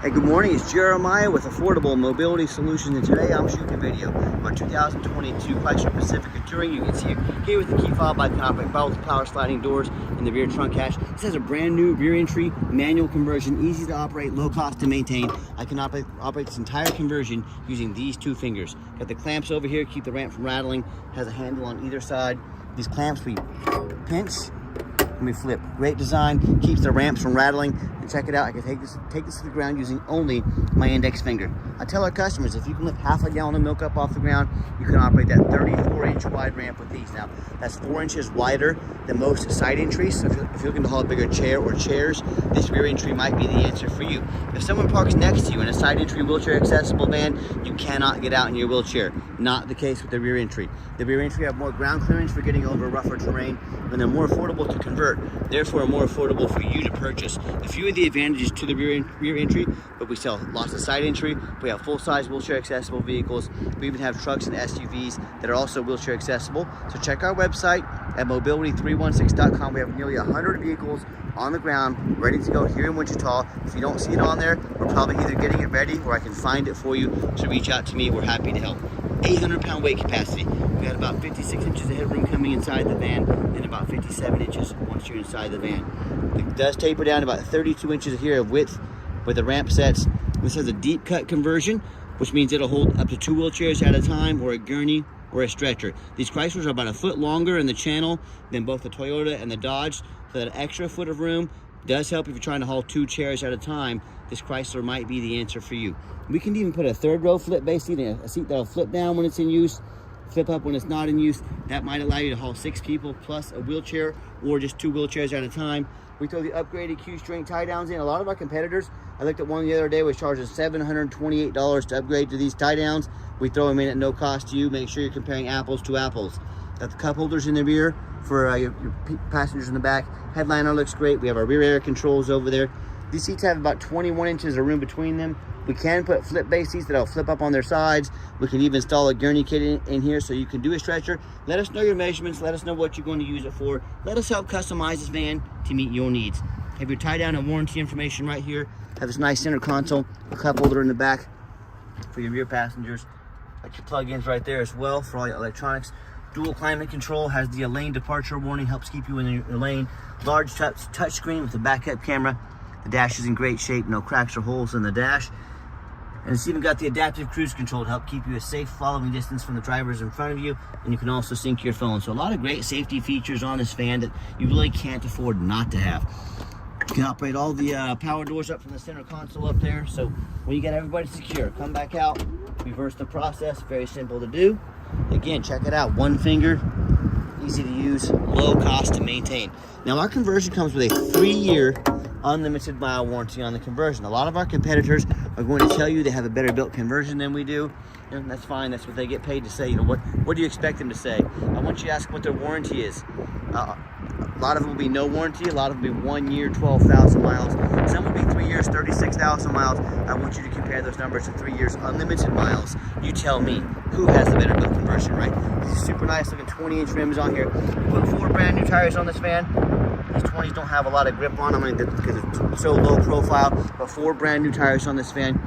Hey, good morning. It's Jeremiah with Affordable Mobility Solutions, and today I'm shooting a video of our 2022 Chrysler Pacifica Touring. You can see it here with the key fob. I can operate both power sliding doors and the rear trunk hatch. This has a brand new rear entry manual conversion, easy to operate, low cost to maintain. I can operate this entire conversion using these two fingers. Got the clamps over here, keep the ramp from rattling. Has a handle on either side. These clamps we pinch and we flip. Great design, keeps the ramps from rattling. And check it out, I can take this to the ground using only my index finger. I tell our customers, if you can lift half a gallon of milk up off the ground, you can operate that 34-inch wide ramp with these. Now, that's 4 inches wider than most side entries. So if you're looking to haul a bigger chair or chairs, this rear entry might be the answer for you. If someone parks next to you in a side entry wheelchair accessible van, you cannot get out in your wheelchair. Not the case with the rear entry. The rear entry have more ground clearance for getting over rougher terrain, and they're more affordable to convert, therefore more affordable for you to purchase. A few of the advantages to the rear entry, but we sell lots of side entry. We have full-size wheelchair accessible vehicles. We even have trucks and SUVs that are also wheelchair accessible. So check our website at mobility316.com. We have nearly 100 vehicles on the ground ready to go here in Wichita. If you don't see it on there, we're probably either getting it ready or I can find it for you. So reach out to me, we're happy to help. 800-pound weight capacity. We got about 56 inches of headroom coming inside the van, and about 57 inches once you're inside the van. It does taper down about 32 inches here of width where the ramp sets. This has a deep cut conversion, which means it'll hold up to 2 wheelchairs at a time, or a gurney, or a stretcher. These Chryslers are about a foot longer in the channel than both the Toyota and the Dodge, so that extra foot of room does help if you're trying to haul 2 chairs at a time. This Chrysler might be the answer for you. We can even put a third row flip base seat in, a seat that'll flip down when it's in use, flip up when it's not in use. That might allow you to haul 6 people plus a wheelchair, or just 2 wheelchairs at a time. We throw the upgraded Q-string tie downs in. A lot of our competitors, I looked at one the other day, was charging $728 to upgrade to these tie downs. We throw them in at no cost to you. Make sure you're comparing apples to apples. Got the cup holders in the rear for your passengers in the back. Headliner looks great. We have our rear air controls over there. These seats have about 21 inches of room between them. We can put flip base seats that'll flip up on their sides. We can even install a gurney kit in here so you can do a stretcher. Let us know your measurements. Let us know what you're going to use it for. Let us help customize this van to meet your needs. Have your tie down and warranty information right here. Have this nice center console, a cup holder in the back for your rear passengers. Like your plug-ins right there as well for all your electronics. Dual climate control, has the lane departure warning, helps keep you in your lane. Large touch screen with a backup camera. The dash is in great shape, no cracks or holes in the dash. And it's even got the adaptive cruise control to help keep you a safe following distance from the drivers in front of you. And you can also sync your phone. So a lot of great safety features on this van that you really can't afford not to have. You can operate all the power doors up from the center console up there. So when you get everybody secure, come back out, reverse the process, very simple to do. Again, check it out, 1 finger, easy to use, low cost to maintain. Now our conversion comes with a 3-year unlimited mile warranty on the conversion. A lot of our competitors are going to tell you they have a better built conversion than we do, and that's fine. That's what they get paid to say. You know, what do you expect them to say? I want you to ask what their warranty is. A lot of them will be no warranty. A lot of them will be 1 year, 12,000 miles. Some will be 3 years, 36,000 miles. I want you to compare those numbers to 3 years unlimited miles. You tell me who has the better built conversion, right? These super nice looking 20-inch rims on here. We put 4 brand new tires on this van. These 20s don't have a lot of grip on them because it's so low profile, but 4 brand new tires on this van.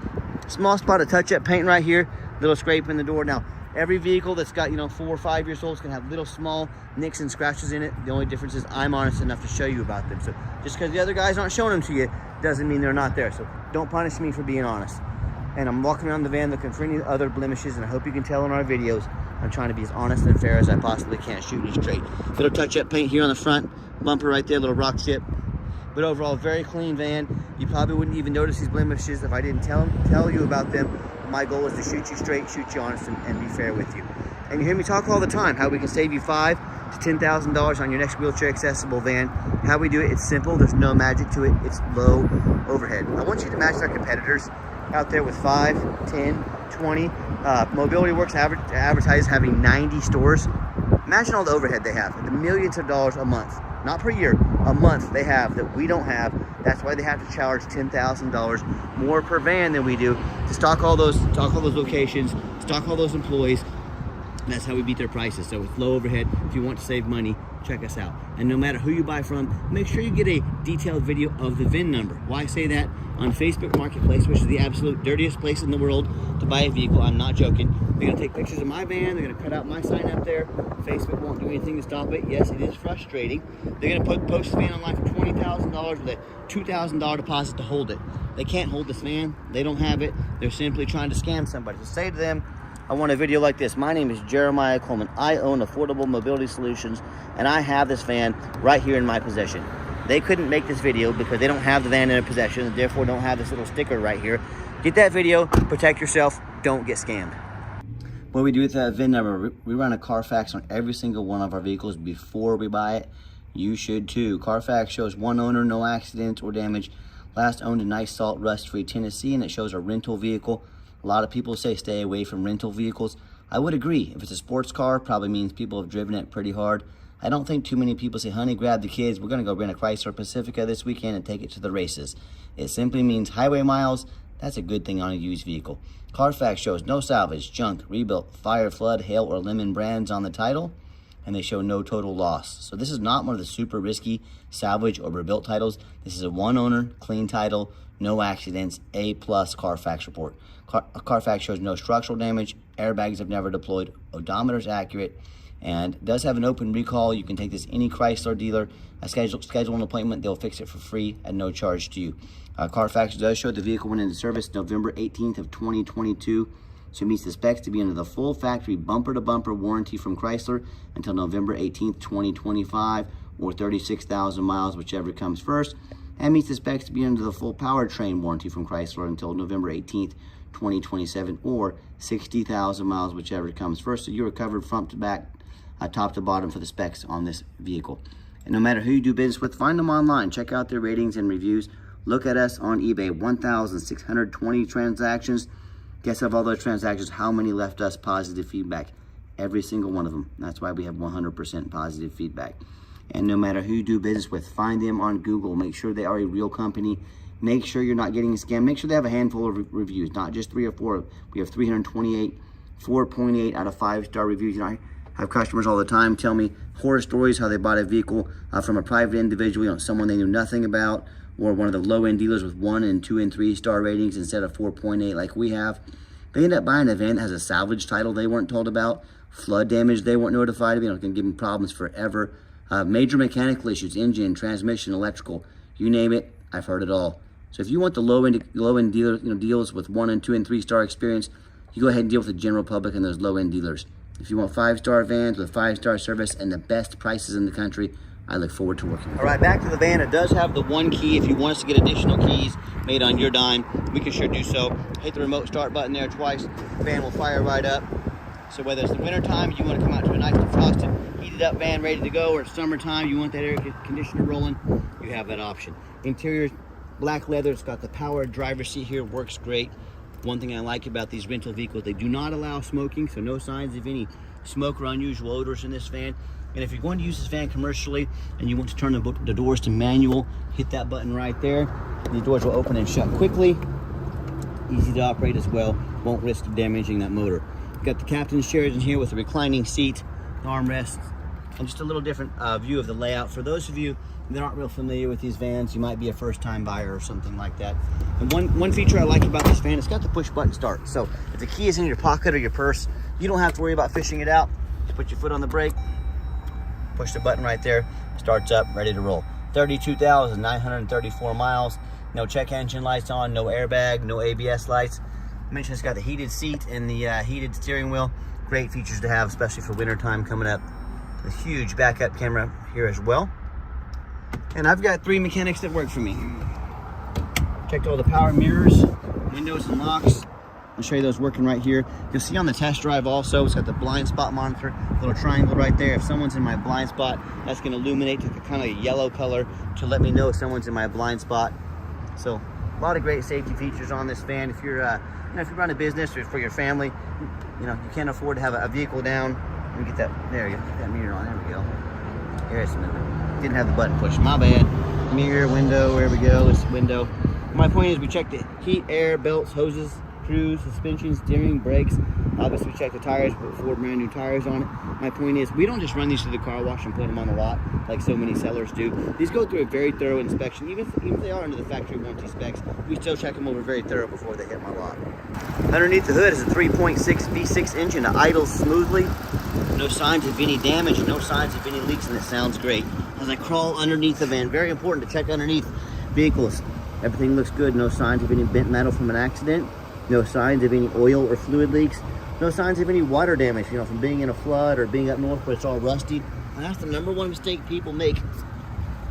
Small spot of touch-up paint right here, little scrape in the door. Now, every vehicle that's got, 4 or 5 years old is gonna have little small nicks and scratches in it. The only difference is I'm honest enough to show you about them. So just because the other guys aren't showing them to you doesn't mean they're not there. So don't punish me for being honest. And I'm walking around the van looking for any other blemishes, and I hope you can tell in our videos I'm trying to be as honest and fair as I possibly can, shooting you straight. Little touch-up paint here on the front, bumper right there, little rock chip. But overall, very clean van. You probably wouldn't even notice these blemishes if I didn't tell you about them. My goal is to shoot you straight, shoot you honest, and be fair with you. And you hear me talk all the time, how we can save you $5,000 to $10,000 on your next wheelchair accessible van. How we do it, it's simple. There's no magic to it. It's low overhead. I want you to match our competitors out there with 5, 10, 20. Mobility Works advertises having 90 stores. Imagine all the overhead they have, the millions of dollars a month, not per year, a month they have that we don't have. That's why they have to charge $10,000 more per van than we do to stock all those locations, stock all those employees. And that's how we beat their prices. So with low overhead, if you want to save money, check us out. And no matter who you buy from, make sure you get a detailed video of the VIN number. Why I say that? On Facebook Marketplace, which is the absolute dirtiest place in the world to buy a vehicle, I'm not joking. They're gonna take pictures of my van, they're gonna cut out my sign up there. Facebook won't do anything to stop it. Yes, it is frustrating. They're gonna post the van online for $20,000 with a $2,000 deposit to hold it. They can't hold this van, they don't have it. They're simply trying to scam somebody. So say to them, I want a video like this. My name is Jeremiah Coleman. I own Affordable Mobility Solutions, and I have this van right here in my possession. They couldn't make this video because they don't have the van in their possession, and therefore don't have this little sticker right here. Get that video, protect yourself, don't get scammed. What we do with that VIN number, we run a Carfax on every single one of our vehicles before we buy it. You should too. Carfax shows one owner, no accidents or damage. Last owned in nice, salt, rust-free Tennessee, and it shows a rental vehicle. A lot of people say stay away from rental vehicles. I would agree. If it's a sports car, probably means people have driven it pretty hard. I don't think too many people say, honey, grab the kids. We're going to go rent a Chrysler Pacifica this weekend and take it to the races. It simply means highway miles. That's a good thing on a used vehicle. Carfax shows no salvage, junk, rebuilt, fire, flood, hail, or lemon brands on the title, and they show no total loss. So this is not one of the super risky salvage or rebuilt titles. This is a one owner, clean title, no accidents, A+ Carfax report. Carfax shows no structural damage, airbags have never deployed, odometer's accurate, and does have an open recall. You can take this any Chrysler dealer, schedule an appointment, they'll fix it for free at no charge to you. Carfax does show the vehicle went into service November 18th of 2022, so it meets the specs to be under the full factory bumper-to-bumper warranty from Chrysler until November 18th, 2025, or 36,000 miles, whichever comes first, and meets the specs to be under the full powertrain warranty from Chrysler until November 18th, 2027, or 60,000 miles, whichever comes first. So you're covered front to back, top to bottom for the specs on this vehicle. And no matter who you do business with, find them online, check out their ratings and reviews. Look at us on eBay, 1,620 transactions. Guess of all those transactions, how many left us positive feedback? Every single one of them. That's why we have 100% positive feedback. And no matter who you do business with, find them on Google. Make sure they are a real company. Make sure you're not getting scammed. Make sure they have a handful of reviews, not just 3 or 4. We have 328, 4.8 out of 5-star reviews. You know, I have customers all the time tell me horror stories, how they bought a vehicle from a private individual, you know, someone they knew nothing about, or one of the low-end dealers with 1 and 2 and 3-star ratings instead of 4.8 like we have. They end up buying a van that has a salvage title they weren't told about, flood damage they weren't notified of, you know, it can give them problems forever. Major mechanical issues, engine, transmission, electrical, you name it, I've heard it all. So if you want the low-end dealer, deals with 1 and 2 and 3-star experience, you go ahead and deal with the general public and those low-end dealers. If you want 5-star vans with 5-star service and the best prices in the country, I look forward to working with you. All right, back to the van. It does have the 1 key. If you want us to get additional keys made on your dime, we can sure do so. Hit the remote start button there twice. The van will fire right up. So whether it's the winter time, you want to come out to a nice defrosted, heated up van ready to go, or it's summertime, you want that air conditioner rolling, you have that option. Interior, black leather. It's got the power driver's seat here, works great. One thing I like about these rental vehicles, they do not allow smoking, so no signs of any smoke or unusual odors in this van. And if you're going to use this van commercially and you want to turn the doors to manual, hit that button right there. The doors will open and shut quickly. Easy to operate as well, won't risk damaging that motor. Got the captain's chairs in here with a reclining seat, armrests, and just a little different view of the layout. For those of you that aren't real familiar with these vans, you might be a first-time buyer or something like that. And one feature I like about this van, it's got the push-button start. So if the key is in your pocket or your purse, you don't have to worry about fishing it out. Just put your foot on the brake, push the button right there, starts up, ready to roll. 32,934 miles, no check engine lights on, no airbag, no ABS lights. I mentioned it's got the heated seat and the heated steering wheel. Great features to have, especially for winter time coming up. A huge backup camera here as well. And I've got 3 mechanics that work for me. Checked all the power mirrors, windows and locks. I'll show you those working right here. You'll see on the test drive also, it's got the blind spot monitor, little triangle right there. If someone's in my blind spot, that's gonna illuminate to the kind of yellow color to let me know if someone's in my blind spot. So a lot of great safety features on this van. If you're if you run a business or for your family, you can't afford to have a vehicle down. Let me get that, there you go, get that mirror on, there we go. Here's the mirror. Didn't have the button pushed, my bad. Mirror, window, there we go, this window. My point is we checked the heat, air, belts, hoses, cruise, suspension, steering, brakes. Obviously, check the tires, put 4 brand new tires on it. My point is, we don't just run these through the car wash and put them on the lot like so many sellers do. These go through a very thorough inspection. Even if they are under the factory warranty specs, we still check them over very thorough before they hit my lot. Underneath the hood is a 3.6 V6 engine that idles smoothly. No signs of any damage, no signs of any leaks, and it sounds great. As I crawl underneath the van, very important to check underneath vehicles. Everything looks good, no signs of any bent metal from an accident, no signs of any oil or fluid leaks, no signs of any water damage, from being in a flood or being up north where it's all rusty. And that's the number one mistake people make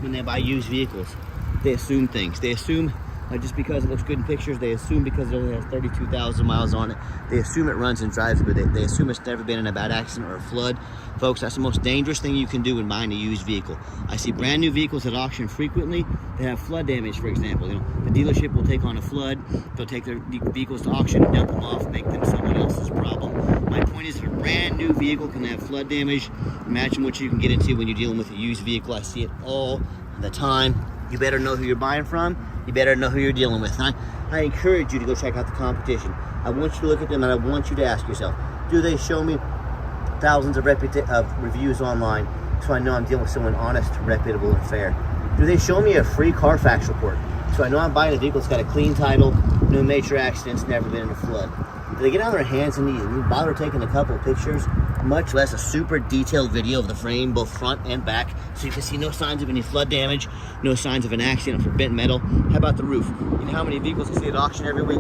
when they buy used vehicles. They assume things. They assume just because it looks good in pictures, they assume because it only has 32,000 miles on it, they assume it runs and drives good. They assume it's never been in a bad accident or a flood. Folks, that's the most dangerous thing you can do when buying a used vehicle. I see brand new vehicles at auction frequently that have flood damage, for example. The dealership will take on a flood, they'll take their vehicles to auction, dump them off, make them someone else's problem. My point is, if a brand new vehicle can have flood damage, imagine what you can get into when you're dealing with a used vehicle. I see it all the time. You better know who you're buying from. You better know who you're dealing with. I encourage you to go check out the competition. I want you to look at them, and I want you to ask yourself, do they show me thousands of reviews online so I know I'm dealing with someone honest, reputable, and fair? Do they show me a free Carfax report so I know I'm buying a vehicle that's got a clean title, no major accidents, never been in a flood? Do they get on their hands and knees and bother taking a couple of pictures, much less a super detailed video of the frame, both front and back, so you can see no signs of any flood damage, no signs of an accident for bent metal? How about the roof? You know how many vehicles you see at auction every week?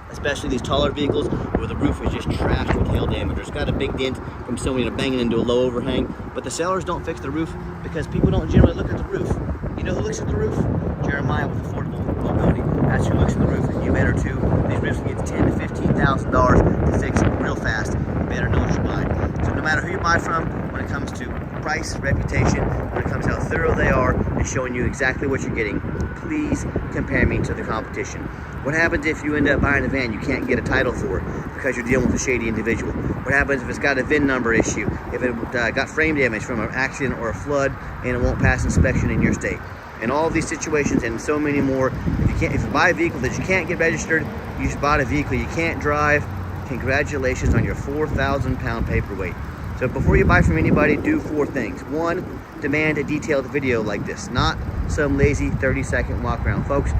Especially these taller vehicles where the roof is just trashed with hail damage. It's got a big dent from somebody banging into a low overhang, but the sellers don't fix the roof because people don't generally look at the roof. You know who looks at the roof? Jeremiah with Affordable Mobility. That's who looks at the roof, and you better too. These roofs can get $10,000 to $15,000 to fix real fast. You better know what you're buying. So no matter who you buy from, when it comes to price, reputation, when it comes to how thorough they are and showing you exactly what you're getting, please compare me to the competition. What happens if you end up buying a van you can't get a title for because you're dealing with a shady individual? What happens if it's got a VIN number issue? If it got frame damage from an accident or a flood and it won't pass inspection in your state? In all of these situations and so many more, if you buy a vehicle that you can't get registered, you just bought a vehicle you can't drive, congratulations on your 4,000-pound paperweight. So before you buy from anybody, do 4 things. 1, demand a detailed video like this, not some lazy 30-second walk around. Folks,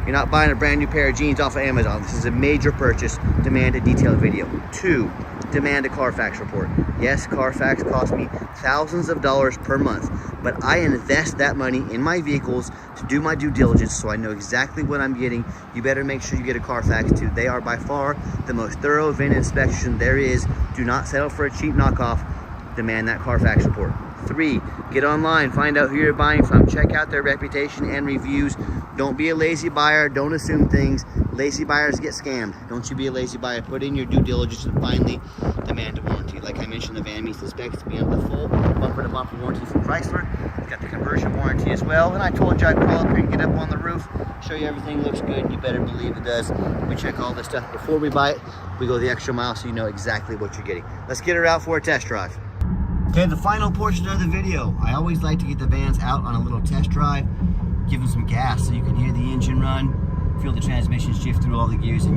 you're not buying a brand new pair of jeans off of Amazon. This is a major purchase. Demand a detailed video. 2, demand a Carfax report. Yes, Carfax costs me thousands of dollars per month, but I invest that money in my vehicles to do my due diligence so I know exactly what I'm getting. You better make sure you get a Carfax too. They are by far the most thorough VIN inspection there is. Do not settle for a cheap knockoff. Demand that Carfax report. 3, get online, find out who you're buying from. Check out their reputation and reviews. Don't be a lazy buyer. Don't assume things. Lazy buyers get scammed. Don't you be a lazy buyer. Put in your due diligence and finally demand a warranty. Like I mentioned, the van meets the specs to be under the full bumper-to-bumper warranty from Chrysler. It's got the conversion warranty as well. And I told you I'd call up here and get up on the roof, show you everything looks good. You better believe it does. We check all this stuff before we buy it. We go the extra mile so you know exactly what you're getting. Let's get her out for a test drive. Okay, the final portion of the video. I always like to get the vans out on a little test drive, give them some gas so you can hear the engine run, feel the transmission shift through all the gears, and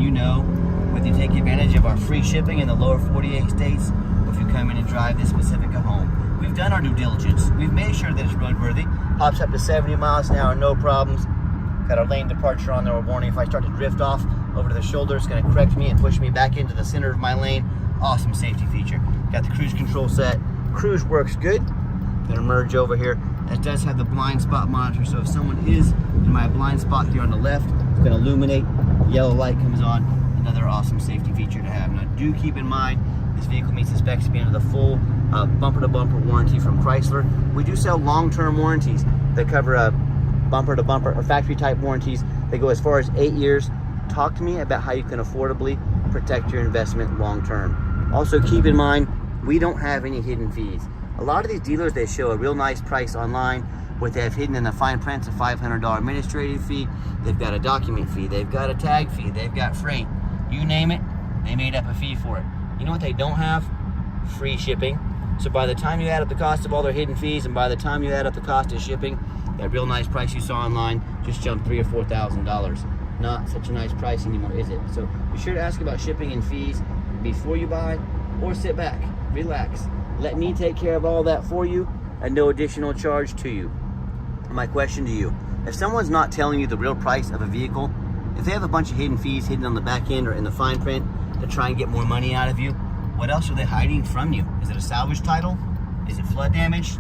whether you take advantage of our free shipping in the lower 48 states, or if you come in and drive this Pacifica home. We've done our due diligence. We've made sure that it's roadworthy. Hops up to 70 miles an hour, no problems. Got our lane departure on there, a warning if I start to drift off over to the shoulder, it's gonna correct me and push me back into the center of my lane. Awesome safety feature. Got the cruise control set. Cruise works good. Gonna merge over here. It does have the blind spot monitor, so if someone is in my blind spot here on the left, it's gonna illuminate, yellow light comes on. Another awesome safety feature to have. Now do keep in mind, this vehicle meets the specs to be under the full bumper-to-bumper warranty from Chrysler. We do sell long-term warranties that cover bumper-to-bumper or factory-type warranties. They go as far as 8 years. Talk to me about how you can affordably protect your investment long-term. Also keep in mind, we don't have any hidden fees. A lot of these dealers, they show a real nice price online. What they have hidden in the fine print's a $500 administrative fee. They've got a document fee. They've got a tag fee. They've got freight. You name it, they made up a fee for it. You know what they don't have? Free shipping. So by the time you add up the cost of all their hidden fees and by the time you add up the cost of shipping, that real nice price you saw online just jumped $3,000 or $4,000. not such a nice price anymore, is it? So be sure to ask about shipping and fees before you buy, or sit back, relax, let me take care of all that for you at no additional charge to you. My question to you, if someone's not telling you the real price of a vehicle, if they have a bunch of hidden fees hidden on the back end or in the fine print to try and get more money out of you, what else are they hiding from you? Is it a salvage title? Is it flood damage?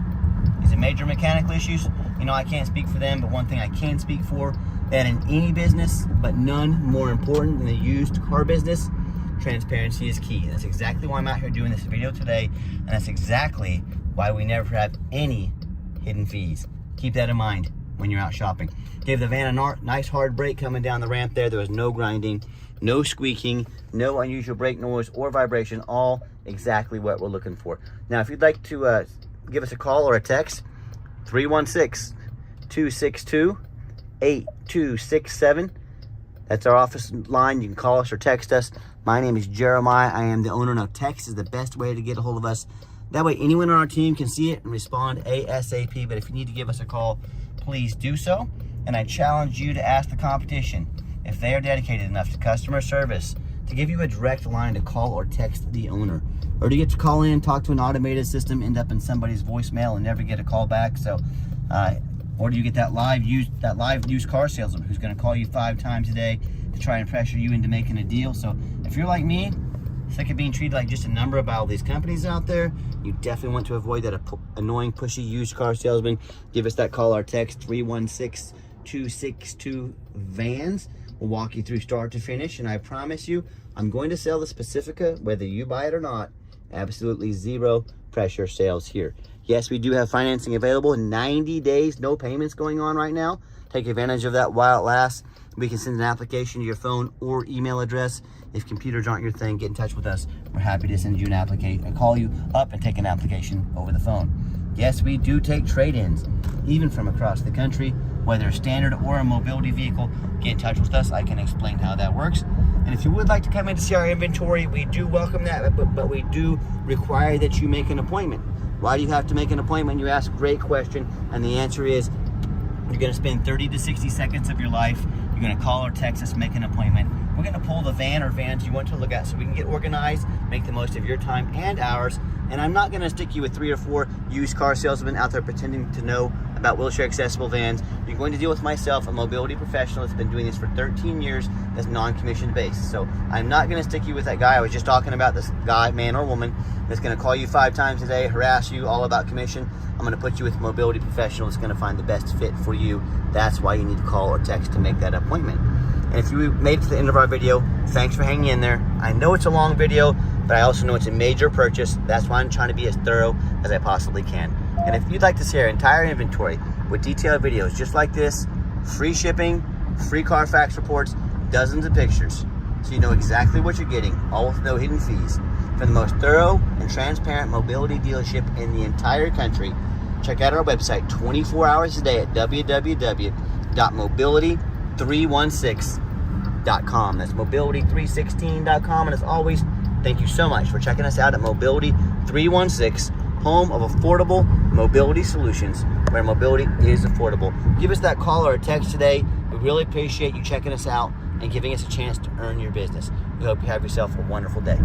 Is it major mechanical issues? You know, I can't speak for them, but one thing I can speak for, that in any business, but none more important than the used car business, transparency is key. That's exactly why I'm out here doing this video today, and that's exactly why we never have any hidden fees. Keep that in mind when you're out shopping. Gave the van a nice hard brake coming down the ramp there. There was no grinding, no squeaking, no unusual brake noise or vibration, all exactly what we're looking for. Now, if you'd like to give us a call or a text, 316-262-8267. That's our office line. You can call us or text us. My name is Jeremiah. I am the owner. Now, text is the best way to get a hold of us. That way, anyone on our team can see it and respond ASAP. But if you need to give us a call, please do so. And I challenge you to ask the competition if they are dedicated enough to customer service to give you a direct line to call or text the owner, or to get to call in, talk to an automated system, end up in somebody's voicemail and never get a call back. So, or do you get that live used car salesman who's going to call you 5 times a day to try and pressure you into making a deal? So if you're like me, sick of being treated like just a number by all these companies out there, you definitely want to avoid that annoying, pushy used car salesman. Give us that call or text, 316-262-VANS. We'll walk you through start to finish, and I promise you, I'm going to sell this Pacifica, whether you buy it or not. Absolutely zero pressure sales here. Yes, we do have financing available, 90 days, no payments going on right now. Take advantage of that while it lasts. We can send an application to your phone or email address. If computers aren't your thing, get in touch with us. We're happy to send you an application, call you up and take an application over the phone. Yes, we do take trade-ins, even from across the country, whether standard or a mobility vehicle. Get in touch with us. I can explain how that works. And if you would like to come in to see our inventory, we do welcome that, but we do require that you make an appointment. Why do you have to make an appointment? You ask a great question, and the answer is you're going to spend 30 to 60 seconds of your life. You're going to call or text us, make an appointment. We're going to pull the van or vans you want to look at so we can get organized, make the most of your time and ours. And I'm not going to stick you with 3 or 4 used car salesmen out there pretending to know about wheelchair accessible vans. You're going to deal with myself, a mobility professional that's been doing this for 13 years that's non-commissioned based. So I'm not going to stick you with that guy I was just talking about, this guy, man or woman, that's going to call you 5 times a day, harass you all about commission. I'm going to put you with a mobility professional that's going to find the best fit for you. That's why you need to call or text to make that appointment. And if you made it to the end of our video, thanks for hanging in there. I know it's a long video, but I also know it's a major purchase. That's why I'm trying to be as thorough as I possibly can. And if you'd like to see our entire inventory with detailed videos just like this, free shipping, free Carfax reports, dozens of pictures, so you know exactly what you're getting, all with no hidden fees, from the most thorough and transparent mobility dealership in the entire country, check out our website 24 hours a day at www.mobility316.com. That's mobility316.com. And as always, thank you so much for checking us out at Mobility 316, home of affordable mobility solutions, where mobility is affordable. Give us that call or a text today. We really appreciate you checking us out and giving us a chance to earn your business. We hope you have yourself a wonderful day.